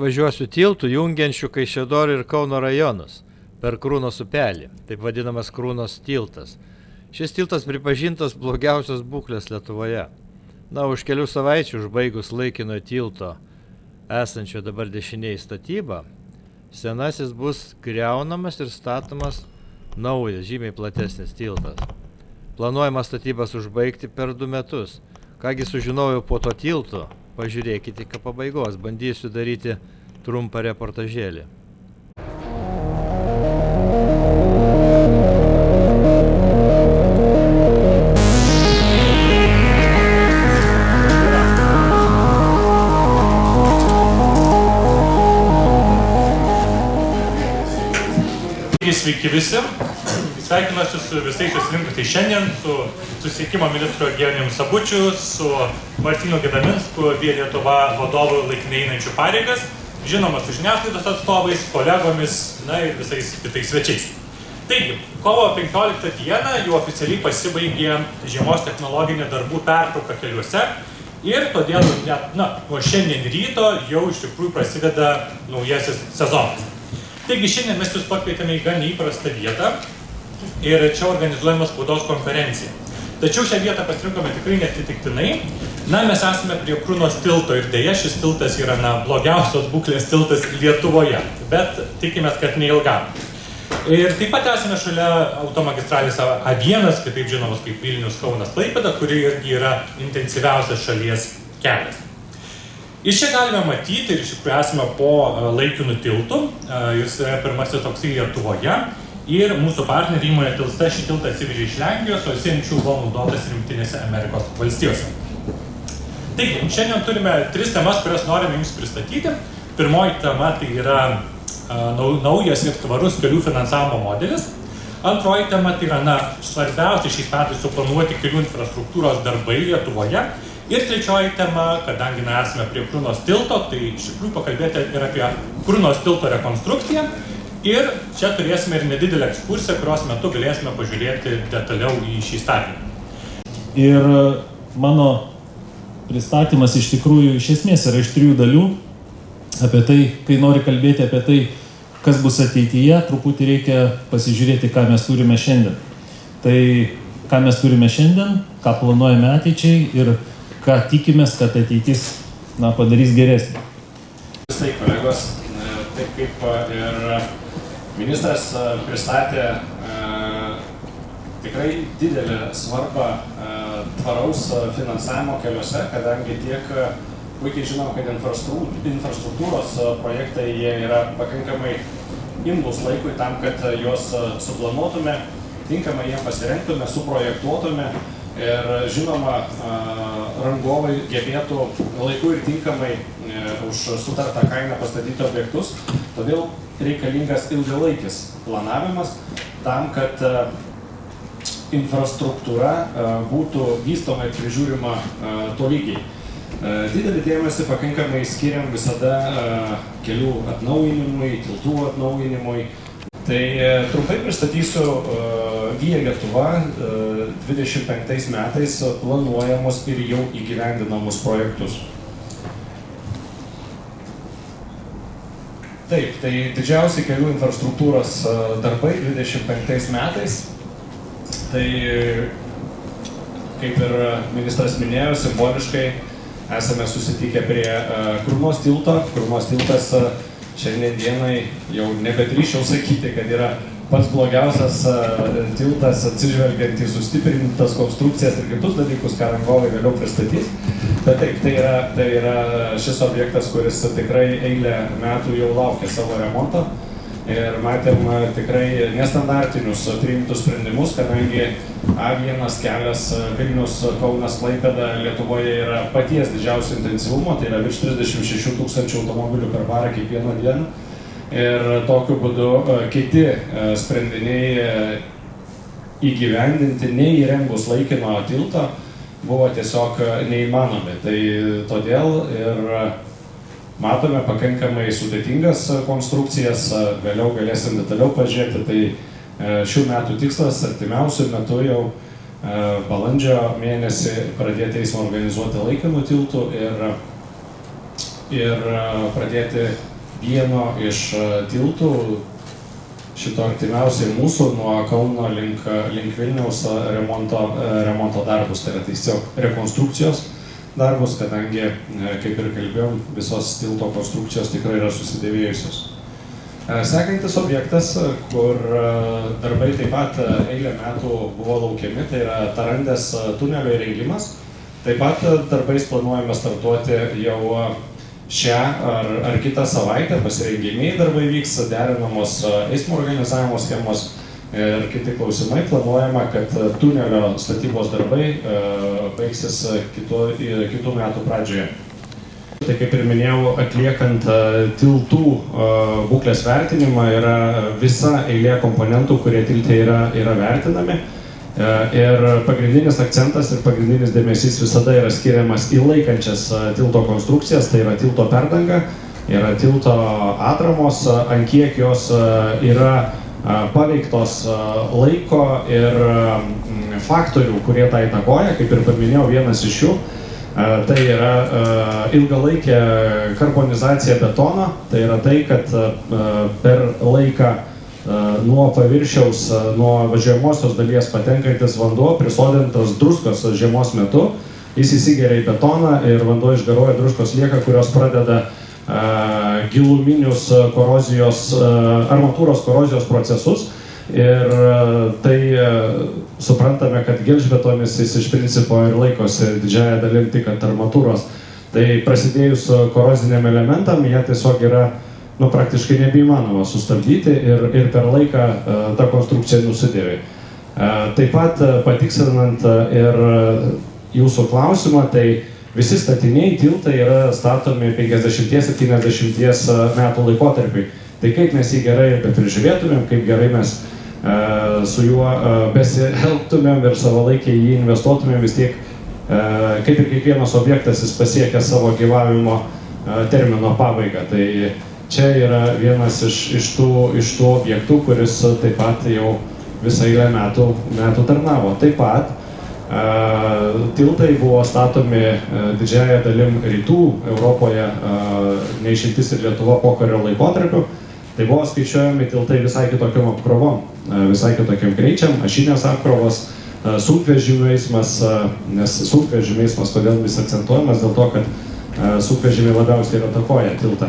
važiuosiu tiltu jungiančiu Kaišiadorių ir Kauno rajonus per Krūnos upelį, taip vadinamas Krūnos tiltas. Šis tiltas pripažintas blogiausios būklės Lietuvoje. Na, už kelių savaičių užbaigus laikinojo tilto esančio dabar dešinėje statybą, senasis bus griaunamas ir statomas naujas, žymiai platesnis tiltas. Planuojama statybas užbaigti per 2 metus. Kągi sužinojau po to tilto, pažiūrėkite iki pabaigos, bandysiu daryti trumpą reportažėlį. Sveiki visi, sveikinuosi su visais susirinkusiais šiandien, su susisiekimo ministru Eugenijum Sabučiu, su Martynu Gedaminsku, Via Lietuva vadovu laikinai einančių pareigas, žinoma su žiniasklaidos atstovais, kolegomis, na ir visais kitais svečiais. Taigi, kovo 15 dieną jau oficialiai pasibaigė žiemos technologinė darbų pertrauka keliuose ir todėl net, nuo šiandien ryto jau iš tikrųjų prasideda naujasis sezonas. Taigi šiandien mes jūs pakvietėme į gan įprastą vietą ir čia organizuojama spaudos konferencija. Tačiau šią vietą pasirinkome tikrai neatsitiktinai. Na, mes esame prie Krūnos tilto ir dėja šis tiltas yra blogiausios būklės tiltas Lietuvoje, bet tikimės, kad neilgam. Ir taip pat esame šalia automagistralės A1, kitaip žinomas kaip Vilnius, Kaunas, Klaipėda, kuri irgi yra intensyviausias šalies kelias. Iš čia galime matyti ir iš tikrųjų esame po laikinų tiltų, jis yra pirmasis toksai Lietuvoje ir mūsų partnerių įmonė Tilsta šį tiltą atsivežė iš Lenkijos, o jis anksčiau buvo naudotas Jungtinėse Amerikos valstijose. Taigi, šiandien turime 3 temas, kurias norime jums pristatyti. Pirmoji tema tai yra naujas ir tvarus kelių finansavimo modelis. Antroji tema tai yra svarbiausia šiais metais suplanuoti kelių infrastruktūros darbai Lietuvoje. Ir trečioji tema, kadangi esame prie Krūnos tilto, tai iš tikrųjų pakalbėti ir apie Krūnos tilto rekonstrukciją. Ir čia turėsime ir nedidelę ekskursiją, kurios metu galėsime pažiūrėti detaliau į šį statymą. Ir mano pristatymas iš tikrųjų iš esmės yra iš 3 dalių. Apie tai, kai nori kalbėti apie tai, kas bus ateityje, truputį reikia pasižiūrėti, ką mes turime šiandien. Tai, ką mes turime šiandien, ką planuojame ateičiai ir ką tikimės, kad ateitis padarys geresnį. Tai kolegos, taip kaip ir ministras pristatė tikrai didelę svarbą tvaraus finansavimo keliuose, kadangi tiek puikiai žinom, kad infrastruktūros projektai jie yra pakankamai imlūs laikui tam, kad juos suplanuotume, tinkamai jiem pasirengtume, suprojektuotume. Ir žinoma, rangovai gebėtų laiku ir tinkamai už sutartą kainą pastatyti objektus. Todėl reikalingas ilgalaikis planavimas tam, kad infrastruktūra būtų vystoma ir prižiūrima tolygiai. Didelį dėmesį pakankamai skiriam visada kelių atnaujinimui, tiltų atnaujinimui. Tai trumpai pristatysiu Via Lietuva 25 metais planuojamus ir jau įgyvendinamus projektus. Taip, tai didžiausi kelių infrastruktūros darbai 25 metais. Tai, kaip ir ministras minėjo, simboliškai esame susitikę prie Krūnos tilto. Krūnos tiltas šiandien dienai jau nebedrįščiau sakyti, kad yra pats blogiausias tiltas atsižvelgiant į sustiprintas konstrukcijas ir kitus dalykus, ką rangovai vėliau pristatys. Bet taip, tai yra šis objektas, kuris tikrai eilę metų jau laukia savo remonto. Ir matėm tikrai nestandartinius priimtus sprendimus, kadangi A1 kelias Vilnius, Kaunas, Klaipėda Lietuvoje yra paties didžiausio intensyvumo, tai yra virš 36 000 automobilių per parą kiekvieną dieną. Ir tokiu būdu kiti sprendiniai įgyvendinti neįrengus laikino tilto buvo tiesiog neįmanomi. Tai todėl ir matome pakankamai sudėtingas konstrukcijas, vėliau galėsim detaliau pažiūrėti. Tai šių metų tikslas artimiausių metų jau balandžio mėnesį pradėti eismą organizuoti laikinų tiltų ir pradėti vieno iš tiltų šito artimiausiai mūsų nuo Kauno link Vilniaus remonto darbus, tai yra tiesiog rekonstrukcijos darbus, kadangi, kaip ir kalbėjom, visos tilto konstrukcijos tikrai yra susidėvėjusios. Sekantis objektas, kur darbai taip pat eilę metų buvo laukiami, tai yra Tarandės tunelio įrengimas. Taip pat darbais planuojame startuoti jau šią ar kitą savaitę, pasirengimai darbai vyks, derinamos eismo organizavimo schemos ir kiti klausimai. Planuojama, kad tunelio statybos darbai baigsis kitų metų pradžioje. Tai kaip ir minėjau, atliekant tiltų būklės vertinimą yra visa eilė komponentų, kurie tilte yra vertinami. Ir pagrindinis akcentas ir pagrindinis dėmesys visada yra skiriamas į laikančias tilto konstrukcijas, tai yra tilto perdanga, yra tilto atramos, ant kiek jos yra paveiktos laiko ir faktorių, kurie tą įtakoja, kaip ir paminėjau, vienas iš jų. Tai yra ilgalaikė karbonizacija betono, tai yra tai, kad per laiką nuo paviršiaus, nuo važiuojamosios dalies patenkantis vanduo, prisodintas druskos žiemos metu, jis įsigeria į betoną ir vanduo išgaruoja, druskos lieka, kurios pradeda giluminius korozijos, armatūros korozijos procesus. Ir tai suprantame, kad gelžbetonis jis iš principo ir laikosi didžiąją dalim tik ant armatūros. Tai prasidėjus koroziniam elementam, jie tiesiog yra praktiškai nebeįmanoma sustabdyti ir per laiką ta konstrukcija nusidėvi. Taip pat patikslinant ir jūsų klausimą, tai visi statiniai, tiltai yra statomi 50-70 metų laikotarpiai. Tai kaip mes jį gerai prižiūrėtumėm, kaip gerai mes su juo besielgtumėm ir savalaikiai jį investuotumėm, vis tiek, kaip ir kiekvienas objektas, jis pasiekia savo gyvavimo termino pabaigą. Tai čia yra vienas iš tų objektų, kuris taip pat jau visą eilę metų tarnavo. Taip pat tiltai buvo statomi didžiąją dalim rytų Europoje, neišimtis ir Lietuva pokario laikotarpiu. Tai buvo skaičiuojami tiltai visai kitokiom apkrovom, visai kitokiam greičiam, ašinės apkrovos, sunkvežimių eismas, nes sunkvežimių eismas kodėl vis akcentuojamas, dėl to, kad sunkvežimiai labiausiai ir atakuoja tiltą.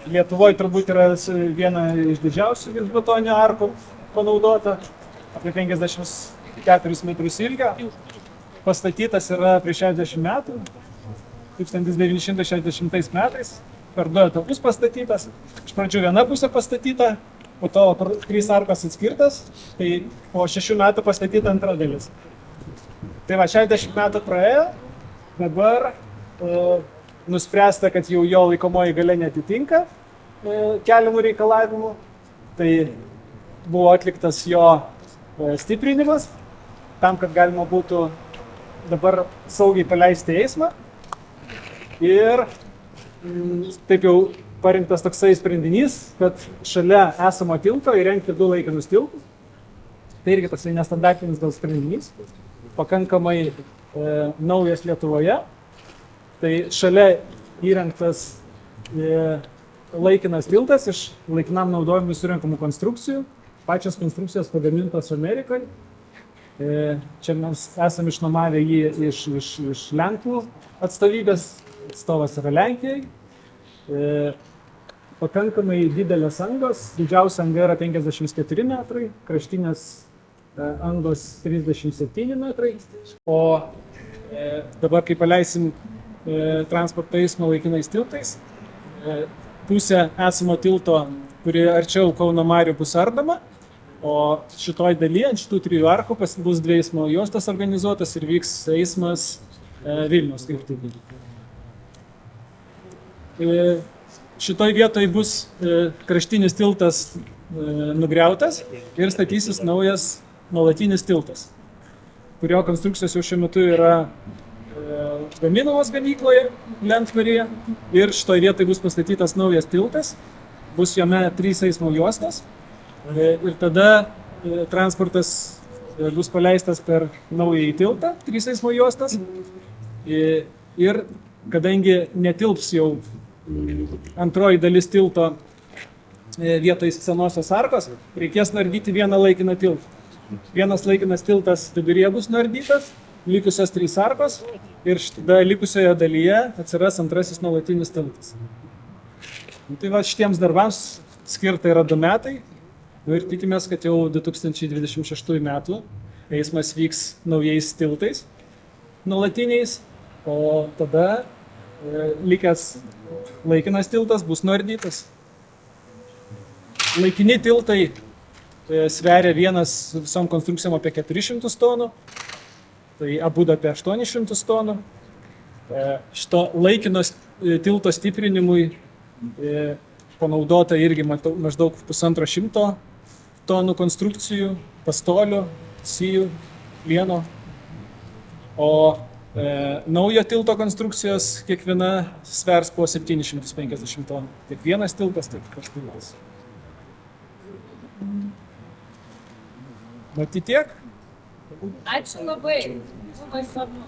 Lietuvoje turbūt yra viena iš didžiausių gelžbetoninių arkų panaudota, apie 54 metrus ilgio. Pastatytas yra prieš 60 metų, 1960 metais, per 2 etapus pastatytas. Iš pradžių viena pusė pastatyta, po to 3 arkos atskirtas, tai po 6 metų pastatyta antra dalis. Tai va, 60 metų praėjo dabar nuspręsta, kad jau jo laikomoji galia netitinka keliamų reikalavimų. Tai buvo atliktas jo stiprinimas, tam, kad galima būtų dabar saugiai paleisti eismą. Ir taip jau parinktas toksai sprendinys, kad šalia esamo tilto įrengti 2 laikinus tiltus. Tai irgi toksai nestandartinis gal sprendinys, pakankamai naujas Lietuvoje. Tai šalia įrengtas laikinas tiltas iš laikinam naudojimui surenkamų konstrukcijų. Pačios konstrukcijos pagamintos Amerikoje. Čia mes esame išnuomavę jį iš Lenkų atstovybės, atstovas yra Lenkijai. Pakankamai didelės angos, didžiausia anga yra 54 metrai, kraštinės angos 37 metrai. O dabar, kai paleisim transporto eismą laikinais tiltais, pusė esamo tilto, kuri arčiau Kauno marių, bus ardoma, o šitoj dalyje, ant šitų 3 arkų, bus 2 eismo juostos organizuotas ir vyks eismas Vilniaus kryptimi. Šitoj vietoj bus kraštinis tiltas nugriautas ir statysis naujas nuolatinis tiltas, kurio konstrukcijos jau šiuo metu yra gaminamos gamykloje Lentvaryje. Ir šitoj vietoj bus pastatytas naujas tiltas, bus jame 3 eismo juostos ir tada transportas bus paleistas per naująjį tiltą, 3 eismo juostas. Ir kadangi netilps jau antroji dalis tilto vietoj senosios arkos, reikės nuardyti vieną laikiną tiltą. Vienas laikinas tiltas viduryje bus nuardytas, likusios 3 arkos ir tada likusioje dalyje atsiras antrasis nuolatinis tiltas. Tai va, šitiems darbams skirta yra 2 metai ir tikimės, kad jau 2026 metų eismas vyks naujais tiltais nuolatiniais, o tada likęs laikinas tiltas bus nuardytas. Laikini tiltai sveria vienas visom konstrukcijom apie 400 tonų, tai abu apie 800 tonų. Šito laikino tilto stiprinimui panaudota irgi maždaug 150 tonų konstrukcijų, pastolių, sijų, plieno. O naujo tilto konstrukcijos kiekviena svers po 750 tonų. Tiek vienas tiltas, tiek tiltas. Matyt tiek? Ačiū labai. Labai svarbu.